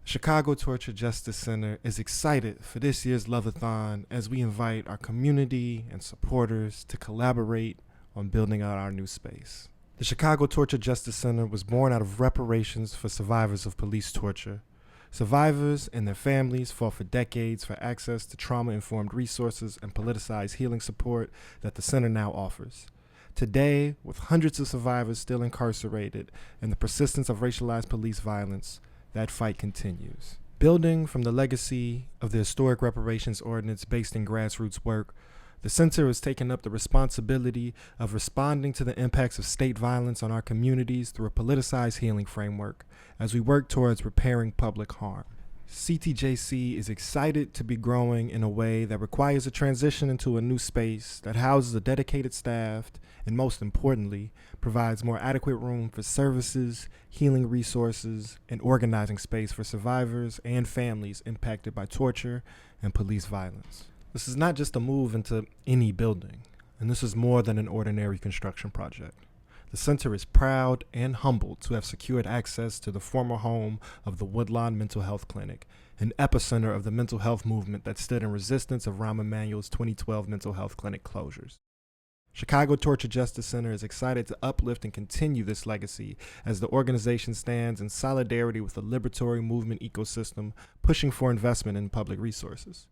Chicago Torture Justice Center is excited for this year's Love-a-thon as we invite our community and supporters to collaborate on building out our new space. The Chicago Torture Justice Center was born out of reparations for survivors of police torture. Survivors and their families fought for decades for access to trauma-informed resources and politicized healing support that the center now offers. Today, with hundreds of survivors still incarcerated and the persistence of racialized police violence, that fight continues. Building from the legacy of the historic reparations ordinance based in grassroots work, the center has taken up the responsibility of responding to the impacts of state violence on our communities through a politicized healing framework as we work towards repairing public harm. CTJC is excited to be growing in a way that requires a transition into a new space that houses a dedicated staff and, most importantly, provides more adequate room for services, healing resources, and organizing space for survivors and families impacted by torture and police violence. This is not just a move into any building, and this is more than an ordinary construction project. The center is proud and humbled to have secured access to the former home of the Woodlawn Mental Health Clinic, an epicenter of the mental health movement that stood in resistance of Rahm Emanuel's 2012 mental health clinic closures. Chicago Torture Justice Center is excited to uplift and continue this legacy as the organization stands in solidarity with the liberatory movement ecosystem pushing for investment in public resources.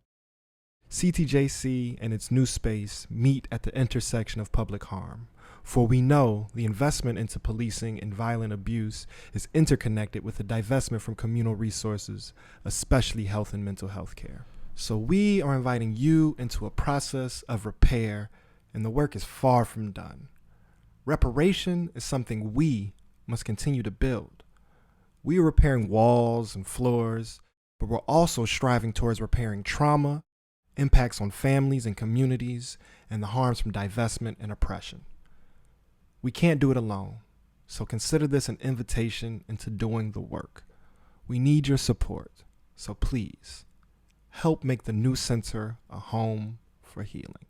CTJC and its new space meet at the intersection of public harm, for we know the investment into policing and violent abuse is interconnected with the divestment from communal resources, especially health and mental health care. So we are inviting you into a process of repair, and the work is far from done. Reparation is something we must continue to build. We are repairing walls and floors, but we're also striving towards repairing trauma, impacts on families and communities, and the harms from divestment and oppression. We can't do it alone, so consider this an invitation into doing the work. We need your support, so please help make the new center a home for healing.